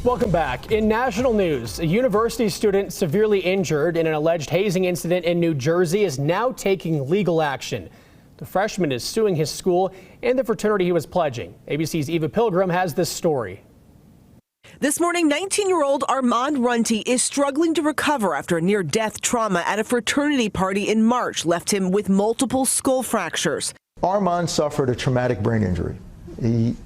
Welcome back. In national news, a university student severely injured in an alleged hazing incident in New Jersey is now taking legal action. The freshman is suing his school and the fraternity he was pledging. ABC's Eva Pilgrim has this story. This morning, 19-year-old Armand Runty is struggling to recover after a near-death trauma at a fraternity party in March left him with multiple skull fractures. Armand suffered a traumatic brain injury.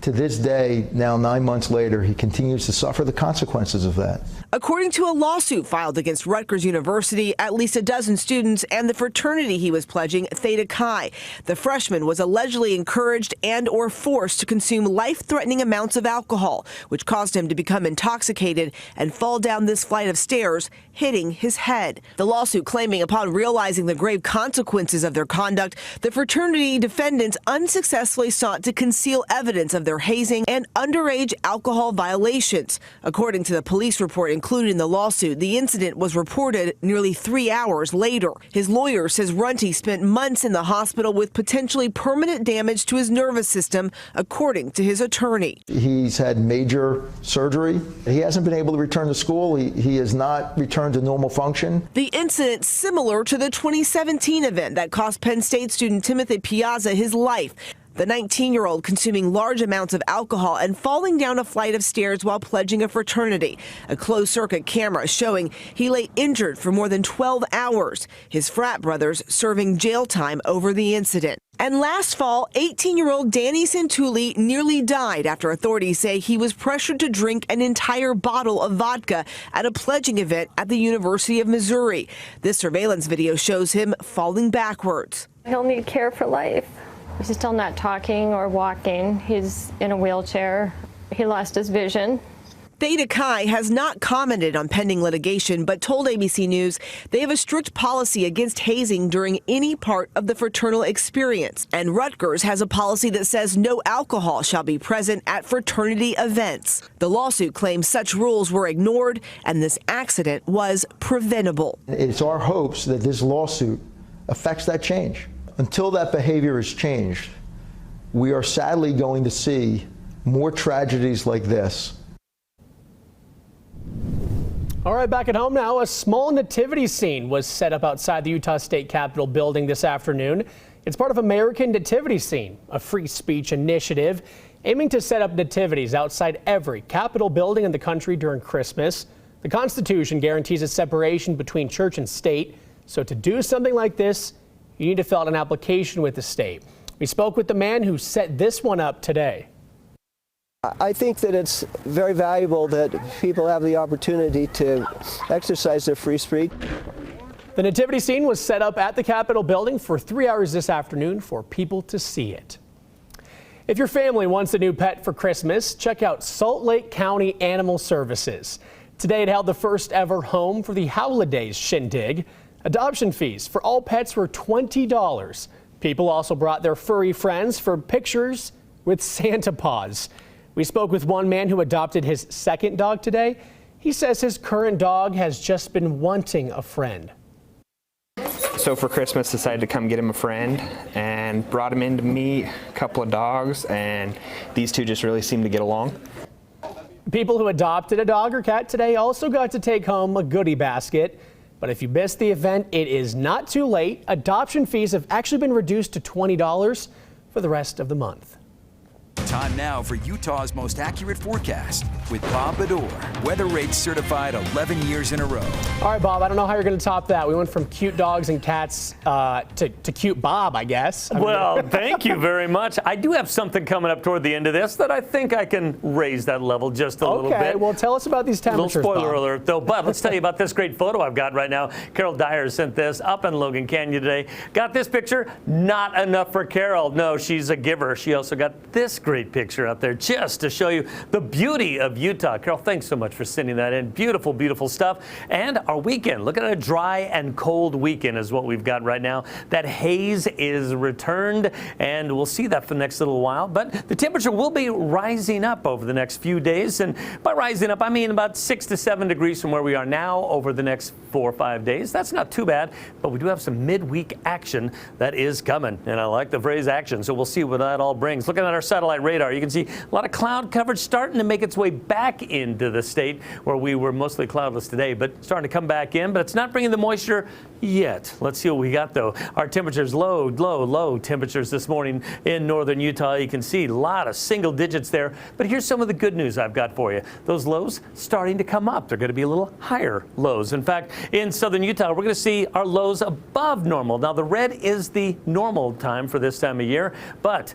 To this day, now 9 months later, he continues to suffer the consequences of that. According to a lawsuit filed against Rutgers University, at least a dozen students and the fraternity he was pledging, Theta Chi. The freshman was allegedly encouraged and or forced to consume life-threatening amounts of alcohol, which caused him to become intoxicated and fall down this flight of stairs, hitting his head. The lawsuit claiming upon realizing the grave consequences of their conduct, the fraternity defendants unsuccessfully sought to conceal evidence of their hazing and underage alcohol violations. According to the police report included in the lawsuit, the incident was reported nearly 3 hours later. His lawyer says Runty spent months in the hospital with potentially permanent damage to his nervous system, according to his attorney. He's had major surgery. He hasn't been able to return to school. He has not returned to normal function. The incident similar to the 2017 event that cost Penn State student Timothy Piazza his life. The 19-year-old consuming large amounts of alcohol and falling down a flight of stairs while pledging a fraternity. A closed-circuit camera showing he lay injured for more than 12 hours. His frat brothers serving jail time over the incident. And last fall, 18-year-old Danny Santulli nearly died after authorities say he was pressured to drink an entire bottle of vodka at a pledging event at the University of Missouri. This surveillance video shows him falling backwards. He'll need care for life. He's still not talking or walking. He's in a wheelchair. He lost his vision. Theta Chi has not commented on pending litigation, but told ABC News they have a strict policy against hazing during any part of the fraternal experience. And Rutgers has a policy that says no alcohol shall be present at fraternity events. The lawsuit claims such rules were ignored and this accident was preventable. It's our hopes that this lawsuit affects that change. Until that behavior is changed, we are sadly going to see more tragedies like this. All right, back at home now, a small nativity scene was set up outside the Utah State Capitol building this afternoon. It's part of American Nativity Scene, a free speech initiative aiming to set up nativities outside every Capitol building in the country during Christmas. The Constitution guarantees a separation between church and state, so to do something like this, you need to fill out an application with the state. We spoke with the man who set this one up today. I think that it's very valuable that people have the opportunity to exercise their free speech. The nativity scene was set up at the Capitol building for 3 hours this afternoon for people to see it. If your family wants a new pet for Christmas, check out Salt Lake County Animal Services. Today it held the first ever Home for the Holidays shindig. Adoption fees for all pets were $20. People also brought their furry friends for pictures with Santa paws. We spoke with one man who adopted his second dog today. He says his current dog has just been wanting a friend. So for Christmas, decided to come get him a friend and brought him in to meet a couple of dogs, and these two just really seem to get along. People who adopted a dog or cat today also got to take home a goodie basket. But if you missed the event, it is not too late. Adoption fees have actually been reduced to $20 for the rest of the month. Time now for Utah's most accurate forecast with Bob Bador. Weather rates certified 11 years in a row. All right, Bob, I don't know how you're going to top that. We went from cute dogs and cats to cute Bob, I guess. Well, thank you very much. I do have something coming up toward the end of this that I think I can raise that level just a little bit. Okay, well, tell us about these temperatures, Little spoiler Bob. alert, though. But let's tell you about this great photo I've got right now. Carol Dyer sent this up in Logan Canyon today. Got this picture. Not enough for Carol. No, she's a giver. She also got this great picture out there just to show you the beauty of Utah. Carol, thanks so much for sending that in. Beautiful, beautiful stuff. And our weekend. Look at a dry and cold weekend is what we've got right now. That haze is returned, and we'll see that for the next little while. But the temperature will be rising up over the next few days. And by rising up, I mean about 6 to 7 degrees from where we are now over the next 4 or 5 days. That's not too bad, but we do have some midweek action that is coming. And I like the phrase action, so we'll see what that all brings. Looking at our satellite satellite radar. You can see a lot of cloud coverage starting to make its way back into the state where we were mostly cloudless today, but starting to come back in, but it's not bringing the moisture yet. Let's see what we got though. Our temperatures low temperatures this morning in northern Utah. You can see a lot of single digits there, but here's some of the good news I've got for you. Those lows starting to come up. They're going to be a little higher lows. In fact, in southern Utah, we're going to see our lows above normal. Now the red is the normal time for this time of year, but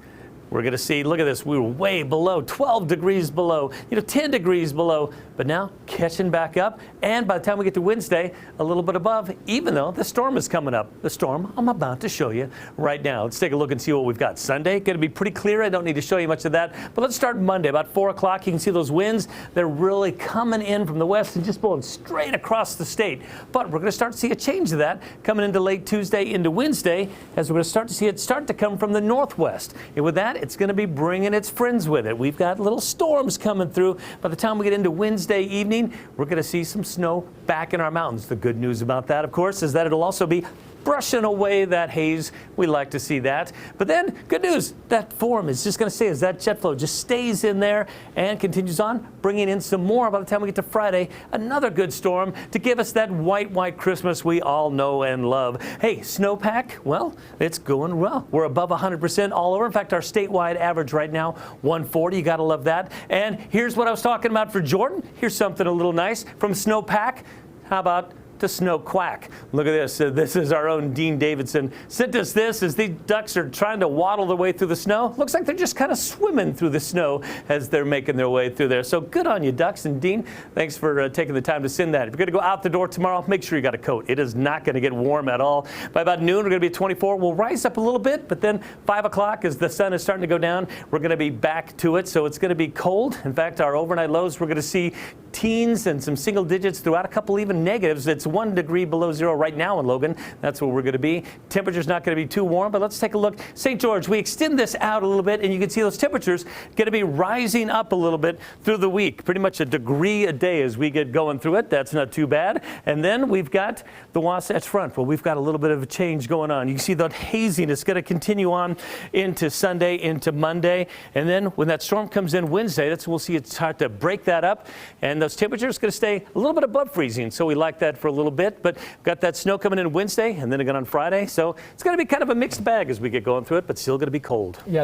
we're going to see, look at this, we were way below, 12 degrees below, 10 degrees below, but now catching back up. And by the time we get to Wednesday, a little bit above, even though the storm is coming up. The storm I'm about to show you right now. Let's take a look and see what we've got. Sunday, going to be pretty clear. I don't need to show you much of that, but let's start Monday. About 4 o'clock, you can see those winds. They're really coming in from the west and just blowing straight across the state. But we're going to start to see a change of that coming into late Tuesday into Wednesday, as we're going to start to see it start to come from the northwest. And with that, it's going to be bringing its friends with it. We've got little storms coming through. By the time we get into Wednesday evening, we're going to see some snow back in our mountains. The good news about that, of course, is that it'll also be brushing away that haze. We like to see that. But then, good news, that form is just going to stay as that jet flow just stays in there and continues on, bringing in some more. By the time we get to Friday, another good storm to give us that white Christmas we all know and love. Hey, snowpack, well, it's going well. We're above 100% all over. In fact, our statewide average right now, 140. You got to love that. And here's what I was talking about for Jordan. Here's something a little nice from snowpack. How about to snow quack? Look at this. This is our own Dean Davidson sent us this as the ducks are trying to waddle their way through the snow. Looks like they're just kind of swimming through the snow as they're making their way through there. So good on you, ducks. And Dean, thanks for taking the time to send that. If you're going to go out the door tomorrow, make sure you got a coat. It is not going to get warm at all. By about noon, we're going to be at 24. We'll rise up a little bit, but then 5 o'clock as the sun is starting to go down, we're going to be back to it. So it's going to be cold. In fact, our overnight lows, we're going to see teens and some single digits throughout, a couple even negatives. It's 1 degree below zero right now in Logan. That's where we're going to be. Temperature's not going to be too warm, but let's take a look. St. George, we extend this out a little bit, and you can see those temperatures going to be rising up a little bit through the week. Pretty much a degree a day as we get going through it. That's not too bad. And then we've got the Wasatch Front. Well, we've got a little bit of a change going on. You can see that hazing is going to continue on into Sunday, into Monday. And then when that storm comes in Wednesday, that's when we'll see it start to break that up. And those temperatures are going to stay a little bit above freezing. So we like that for a little bit. But got that snow coming in Wednesday and then again on Friday. So it's going to be kind of a mixed bag as we get going through it, but still going to be cold. Yeah.